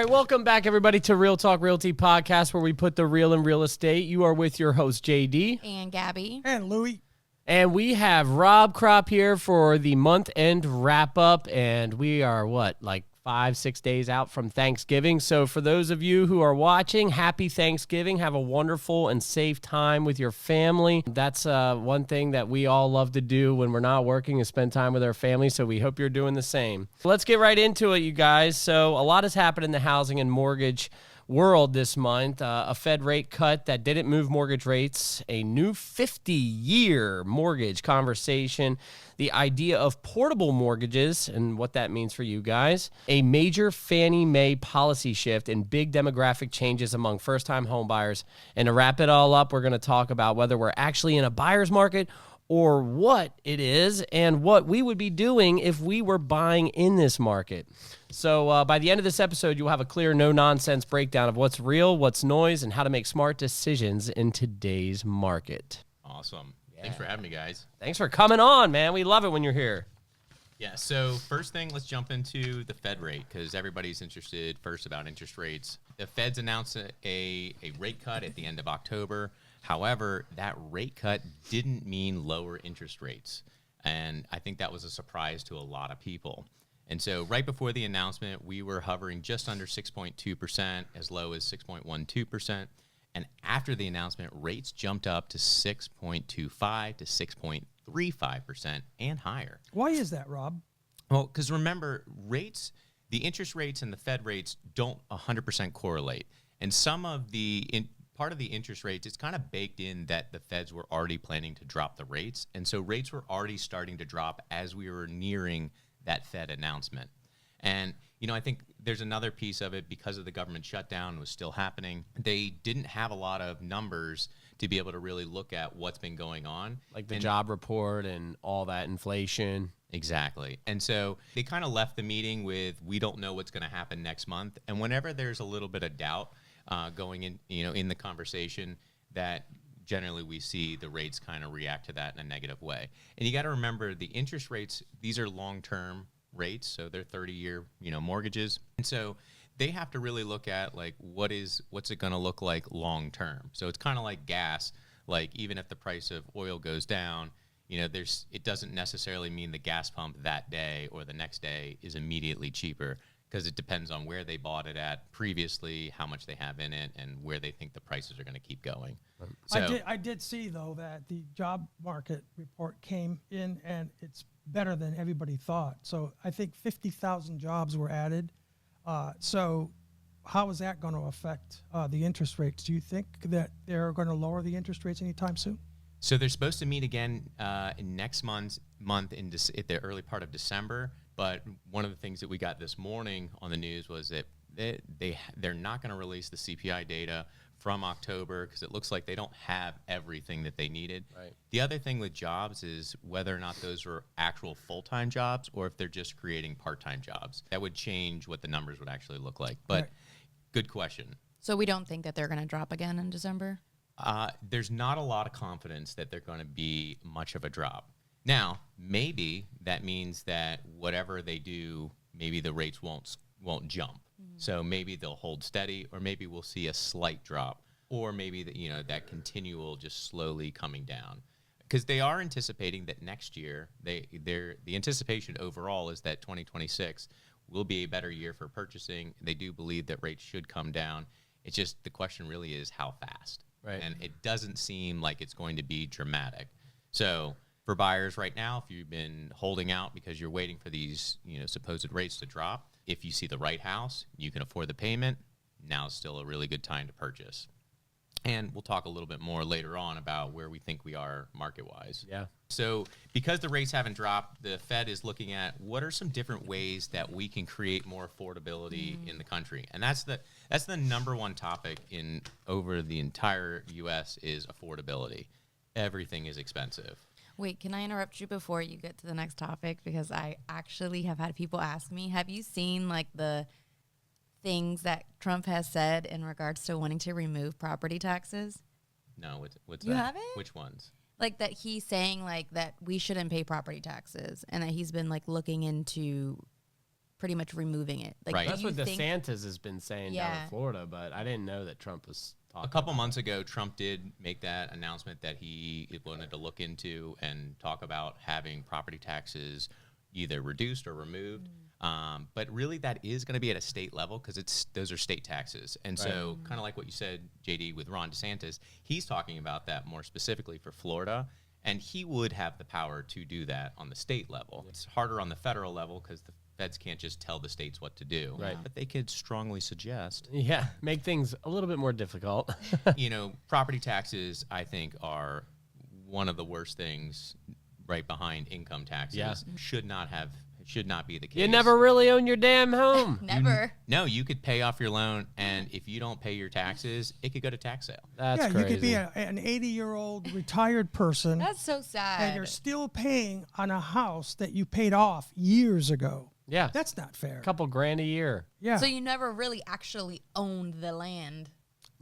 right, welcome back, everybody, to Real Talk Realty Podcast, where we put the real in real estate. You are with your host, JD. And Gabby. And Louie. And we have Rob Krop here for the month-end wrap-up, and we are, 5-6 days out from Thanksgiving. So for those of you who are watching, happy Thanksgiving. Have a wonderful and safe time with your family. That's one thing that we all love to do when we're not working is spend time with our family, so we hope you're doing the same. Let's get right into it, you guys. So a lot has happened in the housing and mortgage world this month. A Fed rate cut that didn't move mortgage rates, a new 50-year mortgage conversation, the idea of portable mortgages and what that means for you guys, a major Fannie Mae policy shift, and big demographic changes among first-time homebuyers. And to wrap it all up, we're going to talk about whether we're actually in a buyer's market or what it is and what we would be doing if we were buying in this market. So by the end of this episode, you'll have a clear, no-nonsense breakdown of what's real, what's noise, and how to make smart decisions in today's market. Awesome. Yeah. Thanks for having me, guys. Thanks for coming on, man. We love it when you're here. Yeah, so first thing, let's jump into the Fed rate because everybody's interested first about interest rates. The Fed's announced a rate cut at the end of October. However, that rate cut didn't mean lower interest rates, and I think that was a surprise to a lot of people. And so right before the announcement, we were hovering just under 6.2%, as low as 6.12%. And after the announcement, rates jumped up to 6.25 to 6.35% and higher. Why is that, Rob? Well, because remember, the interest rates and the Fed rates don't 100% correlate. And some of part of the interest rates, it's kind of baked in that the Feds were already planning to drop the rates. And so rates were already starting to drop as we were nearing that Fed announcement. And, I think there's another piece of it because of the government shutdown was still happening. They didn't have a lot of numbers to be able to really look at what's been going on. Like the job report and all that inflation. Exactly. And so they kind of left the meeting with, we don't know what's going to happen next month. And whenever there's a little bit of doubt going in, in the conversation, that generally we see the rates kind of react to that in a negative way. And you got to remember the interest rates, these are long-term rates, so they're 30-year, mortgages. And so they have to really look at what's it going to look like long-term. So it's kind of like gas, like even if the price of oil goes down, it doesn't necessarily mean the gas pump that day or the next day is immediately cheaper because it depends on where they bought it at previously, how much they have in it, and where they think the prices are going to keep going. So, I did see, though, that the job market report came in, and it's better than everybody thought. So I think 50,000 jobs were added. So how is that going to affect the interest rates? Do you think that they're going to lower the interest rates anytime soon? So they're supposed to meet again next month at the early part of December. But one of the things that we got this morning on the news was that they're not going to release the CPI data from October because it looks like they don't have everything that they needed. Right. The other thing with jobs is whether or not those are actual full-time jobs or if they're just creating part-time jobs. That would change what the numbers would actually look like. But Good question. So we don't think that they're going to drop again in December? There's not a lot of confidence that they're going to be much of a drop. Now, maybe that means that whatever they do, maybe the rates won't jump. So maybe they'll hold steady, or maybe we'll see a slight drop, or maybe that continual just slowly coming down. Because they are anticipating that next year, the anticipation overall is that 2026 will be a better year for purchasing. They do believe that rates should come down. It's just the question really is how fast. Right. And it doesn't seem like it's going to be dramatic. So for buyers right now, if you've been holding out because you're waiting for these supposed rates to drop, if you see the right house, you can afford the payment, now's still a really good time to purchase. And we'll talk a little bit more later on about where we think we are market-wise. Yeah. So because the rates haven't dropped, the Fed is looking at what are some different ways that we can create more affordability in the country. And that's the number one topic over the entire U.S. is affordability. Everything is expensive. Wait, can I interrupt you before you get to the next topic? Because I actually have had people ask me, have you seen the things that Trump has said in regards to wanting to remove property taxes? No, what's You that? haven't? Which ones? That he's saying that we shouldn't pay property taxes and that he's been looking into pretty much removing it. Like, Right. do That's you what think- DeSantis has been saying down Yeah. in Florida, but I didn't know that Trump was talking. A couple months ago, Trump did make that announcement that he wanted to look into and talk about having property taxes either reduced or removed. But really, that is going to be at a state level because those are state taxes. And so, kind of like what you said, JD, with Ron DeSantis, he's talking about that more specifically for Florida. And he would have the power to do that on the state level. It's harder on the federal level because the feds can't just tell the states what to do. Right. But they could strongly suggest. Yeah, make things a little bit more difficult. Property taxes, I think, are one of the worst things right behind income taxes. Yeah. Should not be the case. You never really own your damn home. Never. No, you could pay off your loan, and if you don't pay your taxes, it could go to tax sale. That's yeah, crazy. you could be an 80-year-old retired person, That's so sad. and you're still paying on a house that you paid off years ago. Yeah, That's not fair. a couple grand a year. Yeah. So you never really actually owned the land.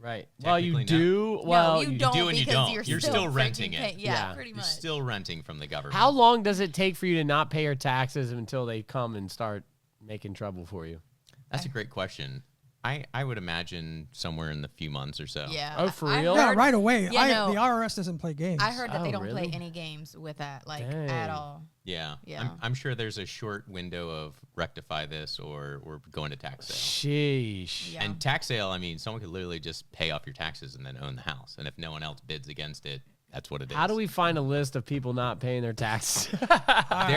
Right. Well, you Technically not. do. Well, no, you don't do and you because don't. you're Still freaking renting it. Yeah, Yeah. pretty You're much. still renting from the government. How long does it take for you to not pay your taxes until they come and start making trouble for you? That's a great question. I would imagine somewhere in the few months or so. Yeah. Oh, for I real? yeah, heard- right away. Yeah, no. The IRS doesn't play games. I heard that they Oh, don't play really? any games with that, like Dang. at all. Yeah. Yeah. I'm sure there's a short window of rectify this or we're going to tax sale. Sheesh. Yeah. And tax sale, I mean, someone could literally just pay off your taxes and then own the house. And if no one else bids against it, that's what it is. How do we find a list of people not paying their taxes? There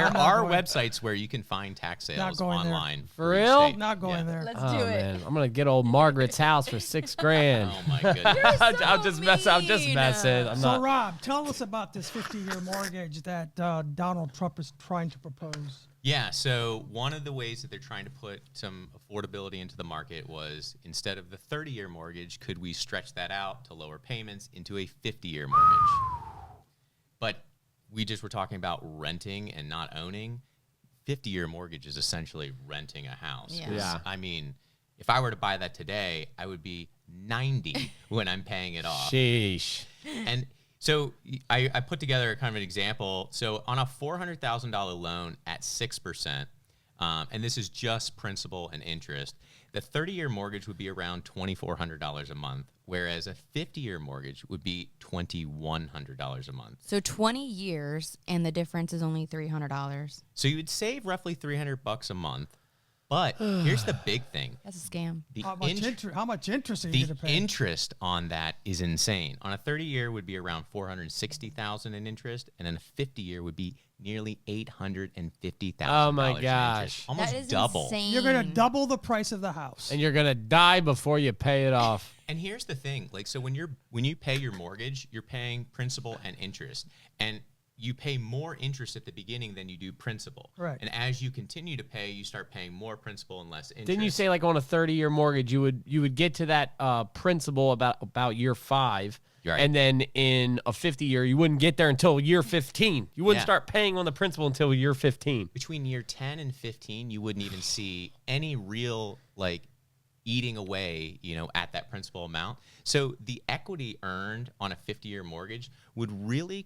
I'm not are going- websites where you can find tax sales going there. online. For each real? state. Not going Yeah. there. Let's Oh do it. man, I'm gonna get old Margaret's house for $6,000. Oh my goodness. You're I'm so just messing. I'm just mean. messing. I'm So, not. Rob, tell us about this 50-year mortgage that Donald Trump is trying to propose. Yeah, so one of the ways that they're trying to put some affordability into the market was instead of the 30-year mortgage, could we stretch that out to lower payments into a 50-year mortgage? But we just were talking about renting and not owning. 50-year mortgage is essentially renting a house. Yeah. 'Cause, Yeah. I mean, if I were to buy that today, I would be 90 when I'm paying it off. Sheesh. And so I put together a kind of an example. So on a $400,000 loan at 6%, and this is just principal and interest, the 30-year mortgage would be around $2,400 a month, whereas a 50-year mortgage would be $2,100 a month. So 20 years, and the difference is only $300. So you would save roughly $300 a month. But here's the big thing. That's a scam. The How much interest are you The going to pay? interest on that is insane. On a 30-year would be around $460,000 in interest, and then a 50-year would be nearly $850,000. Oh my in interest. gosh. Almost That is double. insane. You're going to double the price of the house. And you're gonna die before you pay it off. And here's the thing: like, so when you pay your mortgage, you're paying principal and interest, and you pay more interest at the beginning than you do principal. Right. And as you continue to pay, you start paying more principal and less interest. Didn't you say like on a 30-year mortgage you would get to that principal about year 5, Right. and then in a 50-year you wouldn't get there until year 15. You wouldn't Yeah. start paying on the principal until year 15. between year 10 and 15, you wouldn't even see any real like eating away, at that principal amount. So the equity earned on a 50-year mortgage would really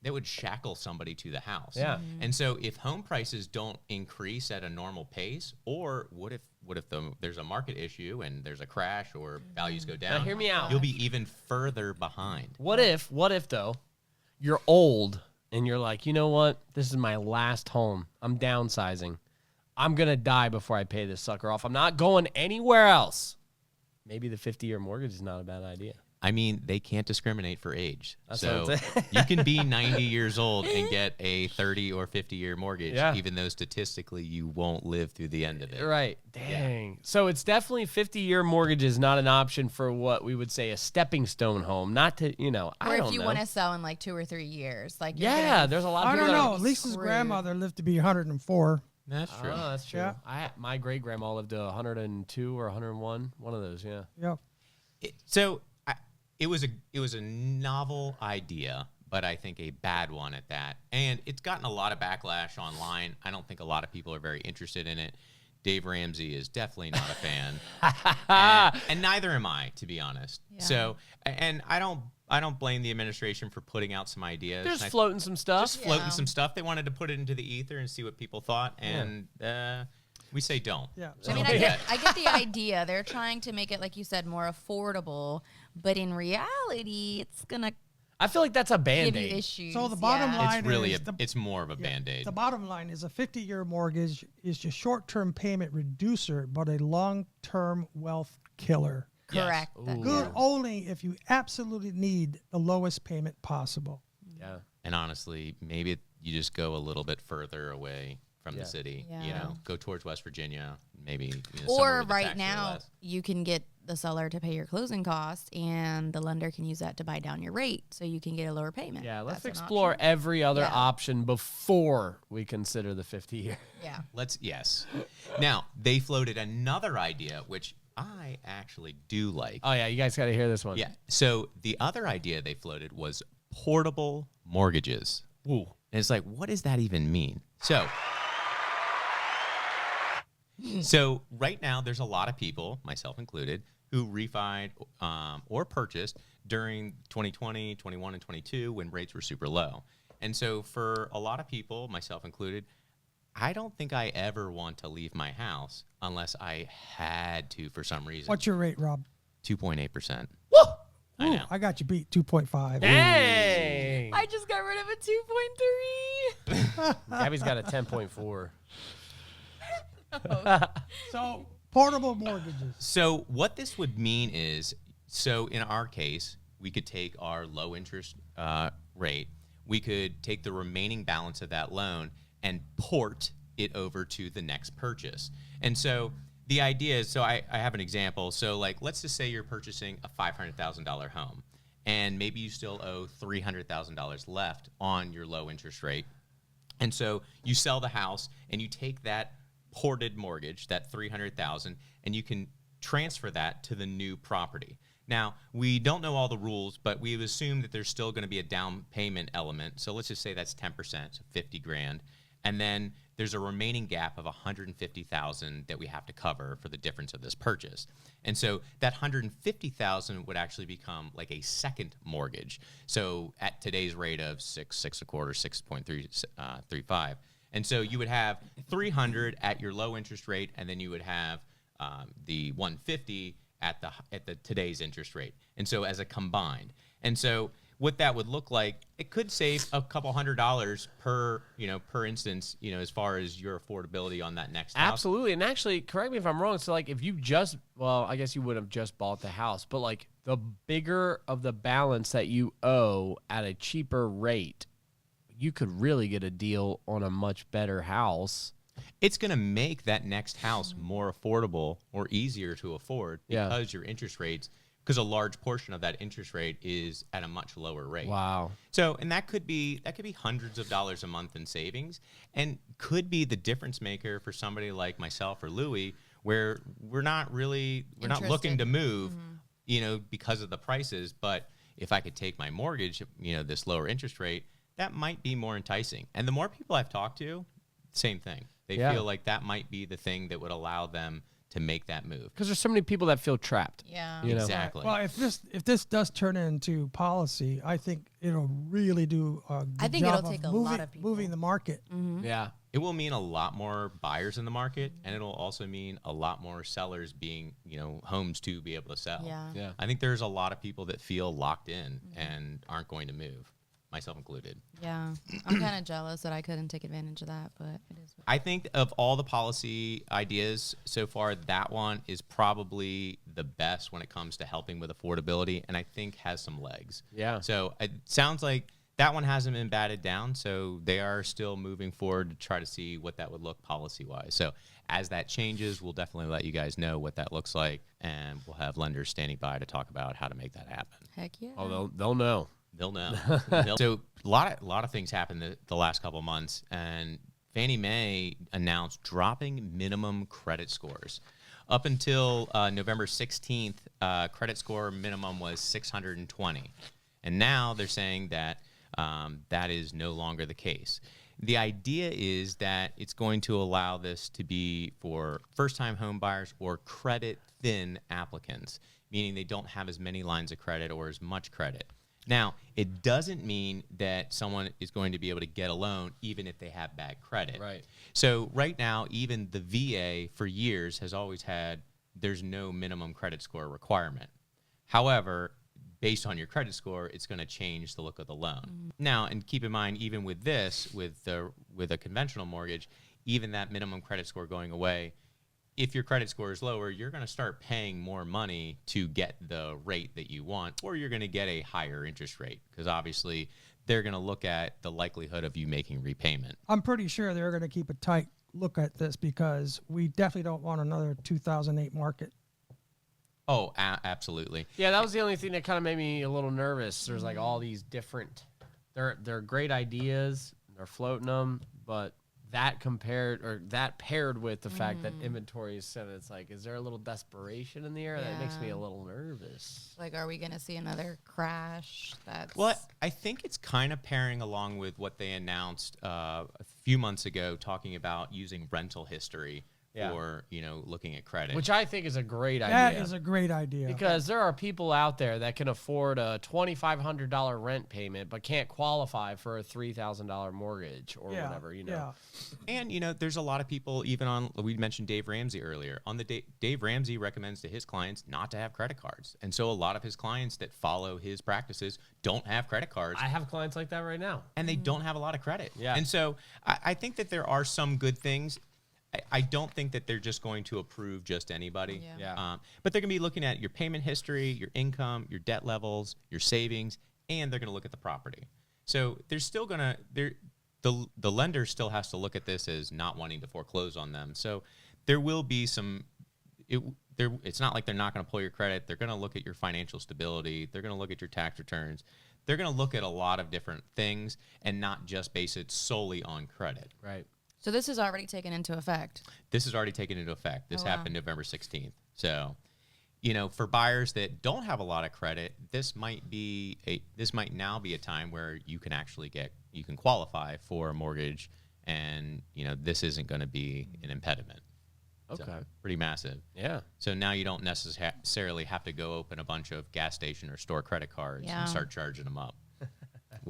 that would shackle somebody to the house. Yeah. And so if home prices don't increase at a normal pace, or what if there's a market issue and there's a crash or values go down? Now, hear me out. You'll be even further behind. What if though, you're old and you're like, you know what? This is my last home. I'm downsizing. I'm going to die before I pay this sucker off. I'm not going anywhere else. Maybe the 50-year mortgage is not a bad idea. I mean, they can't discriminate for age. That's so what I'm saying. you can be 90 years old and get a 30 or 50-year mortgage, Yeah. even though statistically you won't live through the end of it. Right. Dang. So it's definitely 50-year mortgage is not an option for what we would say a stepping stone home. Not to, I Or don't if you know. want to sell in like 2 or 3 years, like you're Yeah, gonna be there's a lot of I people don't that- know. Lisa's screwed. grandmother lived to be 104. That's true. Oh, that's true. Yeah. My great grandma lived to 102 or 101. One of those, yeah. Yep. It was a novel idea, but I think a bad one at that. And it's gotten a lot of backlash online. I don't think a lot of people are very interested in it. Dave Ramsey is definitely not a fan, and neither am I, to be honest. Yeah. So, and I don't blame the administration for putting out some ideas. They're just And I floating some stuff. just floating Yeah. some stuff. They wanted to put it into the ether and see what people thought, and We say don't. Yeah. I mean, I get the idea. They're trying to make it, like you said, more affordable, but in reality, it's gonna I feel like that's a give Band-Aid. you issues. So the bottom line It's really is it's more of a Band-Aid. The bottom line is a 50-year mortgage is a short-term payment reducer, but a long-term wealth killer. Correct. Yes. Good only if you absolutely need the lowest payment possible. Yeah. And honestly, maybe you just go a little bit further away from the city. You Yeah. know, go towards West Virginia, maybe. somewhere Or where the right taxes are now, less. you can get the seller to pay your closing costs, and the lender can use that to buy down your rate, so you can get a lower payment. Yeah, let's That's an explore option. every other Yeah. option before we consider the 50-year. Yeah. Yes. Now, they floated another idea, which I actually do like. Oh, yeah, you guys got to hear this one. Yeah. So the other idea they floated was portable mortgages. Ooh. And it's like, what does that even mean? So right now, there's a lot of people, myself included, who refied or purchased during 2020, 21, and 22 when rates were super low. And so for a lot of people, myself included, I don't think I ever want to leave my house unless I had to for some reason. What's your rate, Rob? 2.8%. Woo! I know. I got you beat 2.5. Dang. I just got rid of a 2.3. Gabby's got a 10.4. So portable mortgages. So what this would mean is, so in our case, we could take our low interest rate, we could take the remaining balance of that loan and port it over to the next purchase. And so the idea is, so I have an example. So like, let's just say you're purchasing a $500,000 home, and maybe you still owe $300,000 left on your low interest rate. And so you sell the house and you take that ported mortgage, that $300,000, and you can transfer that to the new property. Now, we don't know all the rules, but we would assume that there's still going to be a down payment element. So let's just say that's 10%, so 50 grand. And then there's a remaining gap of 150,000 that we have to cover for the difference of this purchase. And so that 150,000 would actually become like a second mortgage. So at today's rate of 6.35. And so you would have 300 at your low interest rate, and then you would have the 150 at the today's interest rate. And so as a combined. And so what that would look like, it could save a couple $100 per instance, as far as your affordability on that next house. Absolutely. And actually, correct me if I'm wrong. So, like, if you I guess you would have just bought the house, but like the bigger of the balance that you owe at a cheaper rate, you could really get a deal on a much better house. It's going to make that next house more affordable or easier to afford because your interest rates, because a large portion of that interest rate is at a much lower rate. Wow. So, and that could be hundreds of dollars a month in savings, and could be the difference maker for somebody like myself or Louie, where we're not looking to move, because of the prices. But if I could take my mortgage, this lower interest rate, that might be more enticing. And the more people I've talked to, same thing. They feel like that might be the thing that would allow them to make that move. Because there's so many people that feel trapped. Yeah. Exactly. Well, if this does turn into policy, I think it'll really do a good I think job it'll take of a lot of people. moving the market. Yeah. It will mean a lot more buyers in the market, and it'll also mean a lot more sellers being, homes to be able to sell. Yeah. Yeah. I think there's a lot of people that feel locked in and aren't going to move, myself included. Yeah. I'm kind of jealous that I couldn't take advantage of that, but it is. I think of all the policy ideas so far, that one is probably the best when it comes to helping with affordability, and I think has some legs. Yeah. So it sounds like that one hasn't been batted down, so they are still moving forward to try to see what that would look policy-wise. So as that changes, we'll definitely let you guys know what that looks like, and we'll have lenders standing by to talk about how to make that happen. Heck yeah. Oh, they'll know. They'll know. So a lot of things happened the last couple of months, and Fannie Mae announced dropping minimum credit scores. Up until November 16th, credit score minimum was 620. And now they're saying that that is no longer the case. The idea is that it's going to allow this to be for first-time home buyers or credit-thin applicants, meaning they don't have as many lines of credit or as much credit. Now, it doesn't mean that someone is going to be able to get a loan even if they have bad credit. Right. So right now, even the VA for years has always had, there's no minimum credit score requirement. However, based on your credit score, it's going to change the look of the loan. Now, and keep in mind, even with this, with a conventional mortgage, even that minimum credit score going away, if your credit score is lower, you're going to start paying more money to get the rate that you want, or you're going to get a higher interest rate because obviously they're going to look at the likelihood of you making repayment. I'm pretty sure they're going to keep a tight look at this because we definitely don't want another 2008 market. Oh, absolutely. Yeah, that was the only thing that kind of made me a little nervous. There's like all these different, they're great ideas, they're floating them, but that paired with the fact that inventory is set, it's like, is there a little desperation in the air? That makes me a little nervous. Like, are we going to see another crash? Well, I think it's kind of pairing along with what they announced a few months ago, talking about using rental history for, looking at credit. Which I think is a great idea. That is a great idea. Because there are people out there that can afford a $2,500 rent payment but can't qualify for a $3,000 mortgage or whatever, Yeah. And, there's a lot of people, even on, we mentioned Dave Ramsey earlier. On the Dave Ramsey recommends to his clients not to have credit cards. And so a lot of his clients that follow his practices don't have credit cards. I have clients like that right now. And they don't have a lot of credit. Yeah. And so I think that there are some good things. I don't think that they're just going to approve just anybody. But they're going to be looking at your payment history, your income, your debt levels, your savings, and they're going to look at the property. So they're still going to, the lender still has to look at this as not wanting to foreclose on them. So there will be some, it's not like they're not going to pull your credit. They're going to look at your financial stability. They're going to look at your tax returns. They're going to look at a lot of different things and not just base it solely on credit. Right. So this is already taken into effect. This is already taken into effect. This wow. happened November 16th. So, for buyers that don't have a lot of credit, this might now be a time where you can actually qualify for a mortgage, and this isn't going to be an impediment. Okay. So, pretty massive. Yeah. So now you don't necessarily have to go open a bunch of gas station or store credit cards and start charging them up.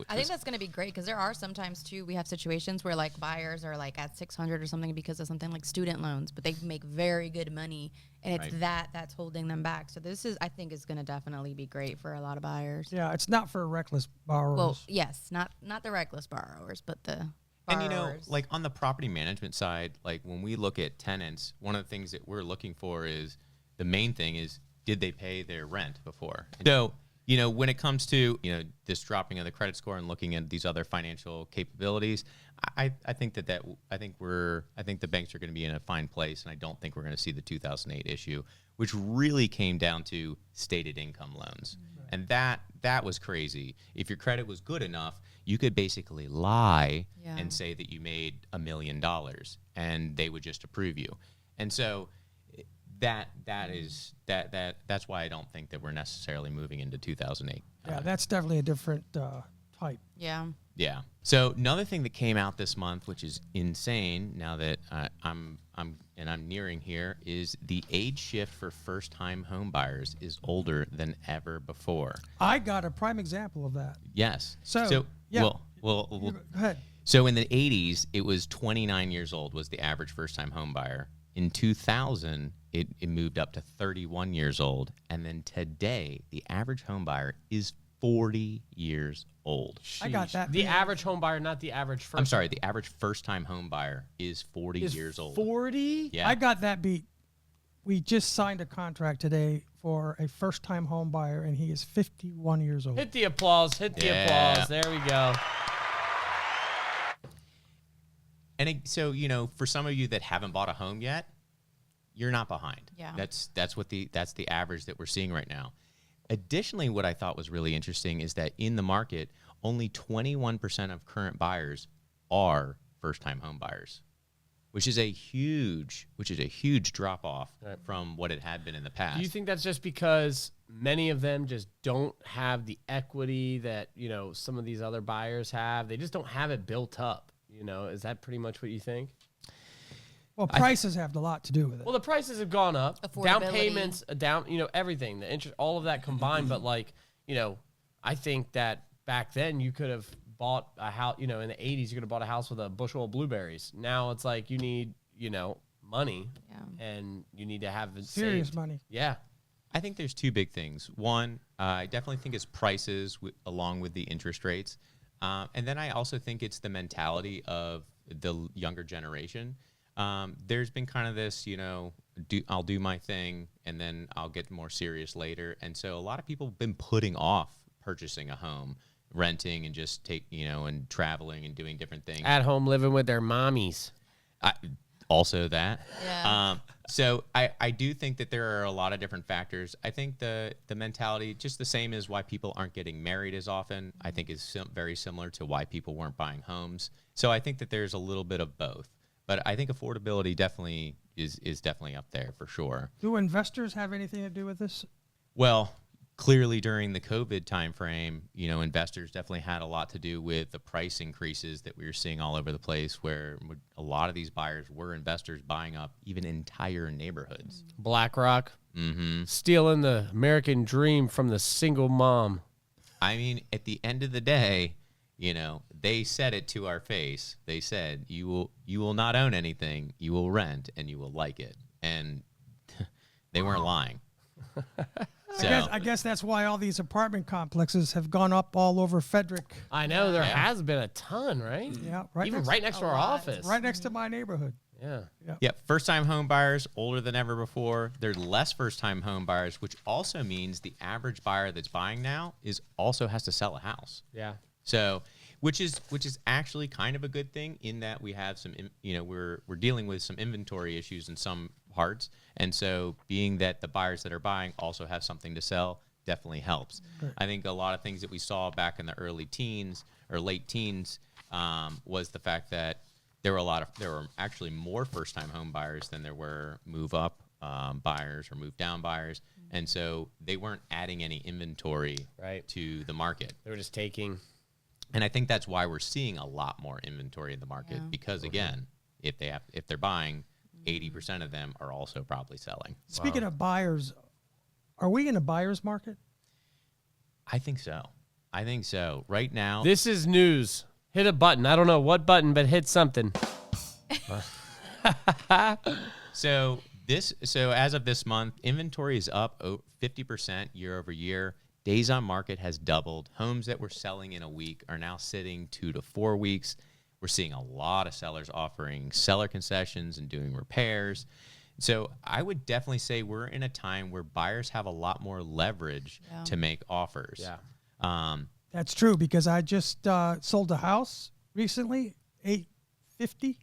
I think that's going to be great because there are sometimes too, we have situations where like buyers are like at 600 or something because of something like student loans, but they make very good money and it's that's holding them back. So this I think is going to definitely be great for a lot of buyers. Yeah, it's not for reckless borrowers. Well, yes, not the reckless borrowers, but the borrowers. And like on the property management side, like when we look at tenants, one of the things that we're looking for is, the main thing is, did they pay their rent before? And so, when it comes to, this dropping of the credit score and looking at these other financial capabilities, I think the banks are going to be in a fine place, and I don't think we're going to see the 2008 issue, which really came down to stated income loans. Right. And that was crazy. If your credit was good enough, you could basically lie and say that you made $1 million, and they would just approve you. And so that's why I don't think that we're necessarily moving into 2008. Yeah, that's definitely a different type. Yeah. Yeah. So another thing that came out this month, which is insane now that I'm nearing here, is the age shift for first-time home buyers is older than ever before. I got a prime example of that. Yes. So yeah. Well, Go ahead. So in the 80s, it was 29 years old was the average first-time home buyer. In 2000, it moved up to 31 years old. And then today, the average home buyer is 40 years old. I got that. The average home buyer, not the average first. I'm sorry, the average first-time home buyer is 40 years old. 40? Yeah. I got that beat. We just signed a contract today for a first-time home buyer, and he is 51 years old. Hit the applause. Hit the applause. There we go. And so, for some of you that haven't bought a home yet, you're not behind. Yeah. That's the average that we're seeing right now. Additionally, what I thought was really interesting is that in the market, only 21% of current buyers are first-time home buyers, which is a huge drop off from what it had been in the past. Do you think that's just because many of them just don't have the equity that, some of these other buyers have? They just don't have it built up. Is that pretty much what you think? Well, prices have a lot to do with it. Well, the prices have gone up. Affordability. Down payments, everything, the interest, all of that combined. But I think that back then you could have bought a house, in the 80s, you could have bought a house with a bushel of blueberries. Now it's like you need, money and you need to have it Serious saved. money. Yeah. I think there's two big things. One, I definitely think it's prices along with the interest rates. And then I also think it's the mentality of the younger generation. There's been kind of this, I'll do my thing and then I'll get more serious later. And so a lot of people have been putting off purchasing a home, renting and just and traveling and doing different things. At home living with their mommies. Also that. Yeah. So I do think that there are a lot of different factors. I think the mentality, just the same as why people aren't getting married as often, I think is very similar to why people weren't buying homes. So I think that there's a little bit of both. But I think affordability definitely is definitely up there for sure. Do investors have anything to do with this? Well, clearly during the COVID timeframe, investors definitely had a lot to do with the price increases that we were seeing all over the place, where a lot of these buyers were investors buying up even entire neighborhoods. BlackRock. Mm-hmm. Stealing the American dream from the single mom. I mean, at the end of the day, they said it to our face. They said, you will not own anything, you will rent, and you will like it. And they weren't lying. So, I guess that's why all these apartment complexes have gone up all over Frederick. I know there has been a ton, right? Yeah, Even right next to our office. Right next to my neighborhood. Yeah. yeah, first-time home buyers, older than ever before. There's less first-time home buyers, which also means the average buyer that's buying now also has to sell a house. Yeah. So, which is actually kind of a good thing in that we have some, we're dealing with some inventory issues in some parts, and so being that the buyers that are buying also have something to sell definitely helps. Right. I think a lot of things that we saw back in the early teens or late teens was the fact that there were actually more first-time home buyers than there were move-up buyers or move-down buyers, and so they weren't adding any inventory to the market. They were just taking. And I think that's why we're seeing a lot more inventory in the market because, again, if they're buying, 80% of them are also probably selling. Speaking of buyers, are we in a buyer's market? I think so. Right now. This is news. Hit a button. I don't know what button, but hit something. So as of this month, inventory is up 50% year over year. Days on market has doubled. Homes that were selling in a week are now sitting 2 to 4 weeks. We're seeing a lot of sellers offering seller concessions and doing repairs. So I would definitely say we're in a time where buyers have a lot more leverage to make offers. Yeah. That's true, because I just sold a house recently, $850,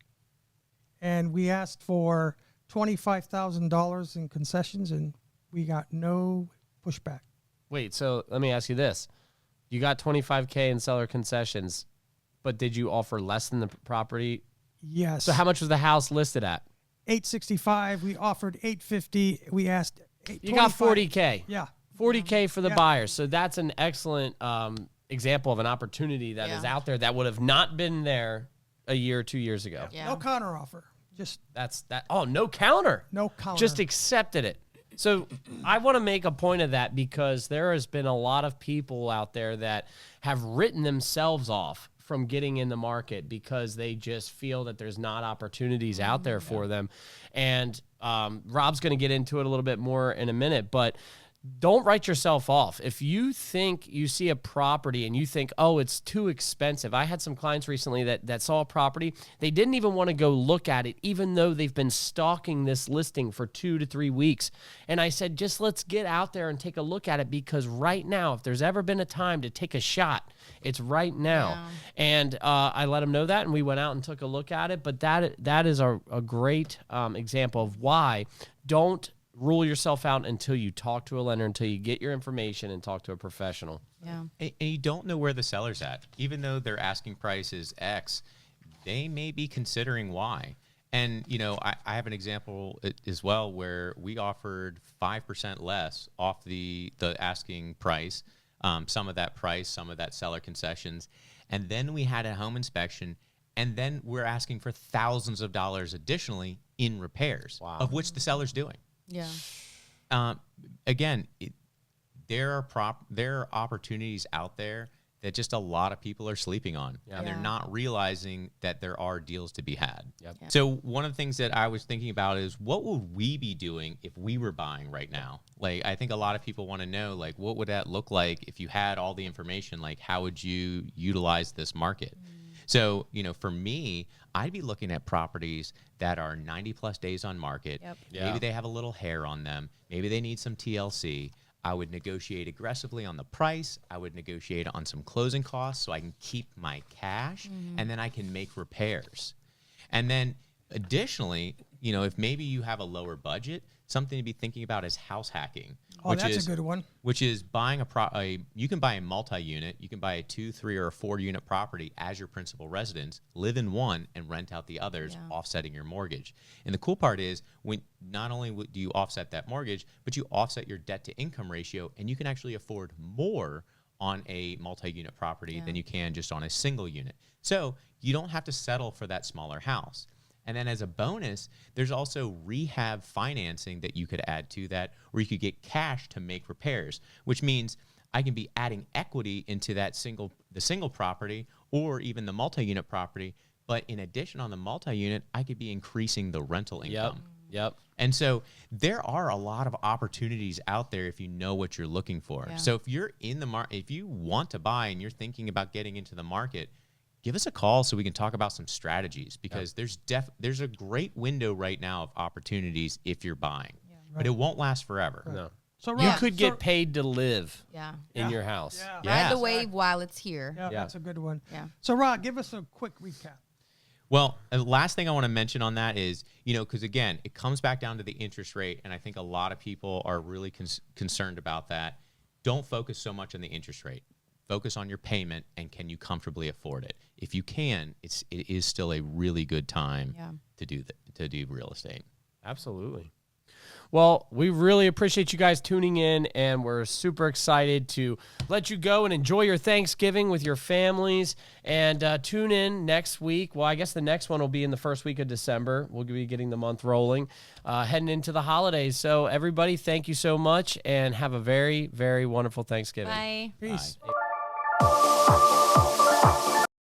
and we asked for $25,000 in concessions, and we got no pushback. Wait, so let me ask you this. You got $25K in seller concessions, but did you offer less than the property? Yes. So how much was the house listed at? $865. We offered $850. We asked You got $40K. Yeah. $40K for the buyers. So that's an excellent example of an opportunity that is out there that would have not been there a year or 2 years ago. Yeah. No counter offer. Just That's that. Oh, no counter. no counter. Just accepted it. So I want to make a point of that, because there has been a lot of people out there that have written themselves off from getting in the market because they just feel that there's not opportunities out there for them. And Rob's going to get into it a little bit more in a minute, but don't write yourself off. If you think you see a property and you think, oh, it's too expensive. I had some clients recently that saw a property. They didn't even want to go look at it, even though they've been stalking this listing for 2 to 3 weeks. And I said, just let's get out there and take a look at it, because right now, if there's ever been a time to take a shot, it's right now. Yeah. And I let them know that, and we went out and took a look at it. But that is a great example of why don't rule yourself out until you talk to a lender, until you get your information and talk to a professional. Yeah. And you don't know where the seller's at. Even though their asking price is X, they may be considering Y. And, I have an example as well where we offered 5% less off the asking price, some of that seller concessions. And then we had a home inspection, and then we're asking for thousands of dollars additionally in repairs, of which the seller's doing. Yeah. Again, there are opportunities out there that just a lot of people are sleeping on, and they're not realizing that there are deals to be had. Yep. Yeah. So one of the things that I was thinking about is, what would we be doing if we were buying right now? Like, I think a lot of people want to know, like, what would that look like if you had all the information? Like, how would you utilize this market? So, for me, I'd be looking at properties that are 90 plus days on market. Yep. Yeah. Maybe they have a little hair on them. Maybe they need some TLC. I would negotiate aggressively on the price. I would negotiate on some closing costs so I can keep my cash, and then I can make repairs. And then additionally, if maybe you have a lower budget, something to be thinking about is house hacking. Oh, that's a good one. Which is buying you can buy a multi-unit, you can buy a 2, 3, or a 4-unit property as your principal residence, live in one, and rent out the others, offsetting your mortgage. And the cool part is, when not only do you offset that mortgage, but you offset your debt-to-income ratio, and you can actually afford more on a multi-unit property than you can just on a single unit. So you don't have to settle for that smaller house. And then as a bonus, there's also rehab financing that you could add to that, where you could get cash to make repairs, which means I can be adding equity into the single property or even the multi-unit property. But in addition, on the multi-unit, I could be increasing the rental income. Yep. And so there are a lot of opportunities out there if you know what you're looking for. Yeah. So if you're in the market, if you want to buy and you're thinking about getting into the market, give us a call so we can talk about some strategies, because there's a great window right now of opportunities if you're buying, but it won't last forever. No. So You Rob, could get paid to live Yeah. in your house. Yeah. Ride the wave while it's here. Yeah, that's a good one. Yeah. So Rob, give us a quick recap. Well, the last thing I want to mention on that is, because again, it comes back down to the interest rate, and I think a lot of people are really concerned about that. Don't focus so much on the interest rate. Focus on your payment, and can you comfortably afford it? If you can, it is still a really good time to do real estate. Absolutely. Well, we really appreciate you guys tuning in, and we're super excited to let you go and enjoy your Thanksgiving with your families. And tune in next week. Well, I guess the next one will be in the first week of December. We'll be getting the month rolling, heading into the holidays. So everybody, thank you so much, and have a very, very wonderful Thanksgiving. Bye. Peace. Bye.